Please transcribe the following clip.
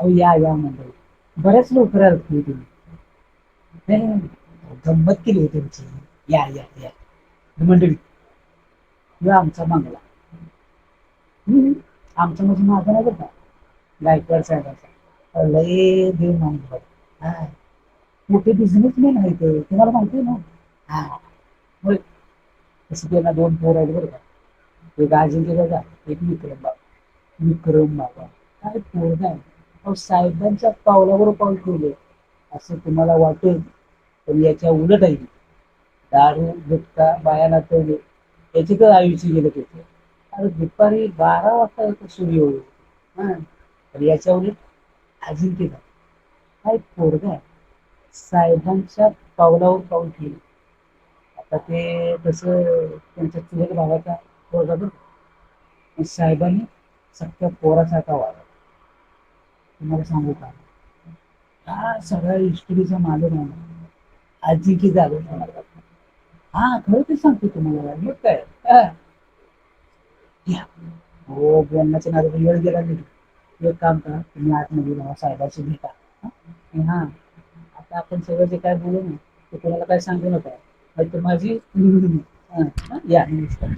अहो या मंडळी. बऱ्याच लवकर आलती तुम्ही. नाही, नाही, नाही. गंमत केली होती तुमची. या. मंडळी, या आमचा बंगला. आमचं म्हणजे माझं नाही बरं का. गायकवाड साहेबांचा. लय देव माणूस आहे. हा. मोठे बिझनेसमॅन आहेत ते. तुम्हाला माहिती आहे ना? हा. होय. तसं त्यांना 2 पोरं आहेत बरं का. एक अजिंक्य दादा, एक विक्रम बाबा. विक्रम बाबा. काय पोरगा आहे. अहो साहेबांच्या पावलावर पाऊल ठेवले असं तुम्हाला वाटेल, पण याच्या उलट आहे. दारू, गुटखा, बाया नाचवणे याच्यातच आयुष्य गेलं त्याचं. अरे दुपारी 12 वाजता येतो सूर्य उगवतो. हा. तर याच्या उलट अजिंक्य दादा. काय पोरगा आहे. साहेबांच्या पावलावर पाऊल ठेवलं. आता ते तसं त्यांच्या चुलत भावाचा पोरगा बरं का. पण साहेबांनी सख्या पोरासारखा वागला. तुम्हाला सांगू का? हा सगळ्या हिस्ट्रीचा मालक आहे ना. अजिंक्य जाधव म्हणाला. हा खरं ते सांगतो तुम्हाला. मग काय हा. या. हो बोलण्याच्या नादात वेळ गेला नाही. एक काम करा, तुम्ही आतमध्ये जावा, साहेबांशी भेटा. हा. आणि हा, आता आपण सगळं जे काय बोलू ना ते कोणाला काय सांगू नका. नाहीतर माझी हा, हा, या नमस्कार.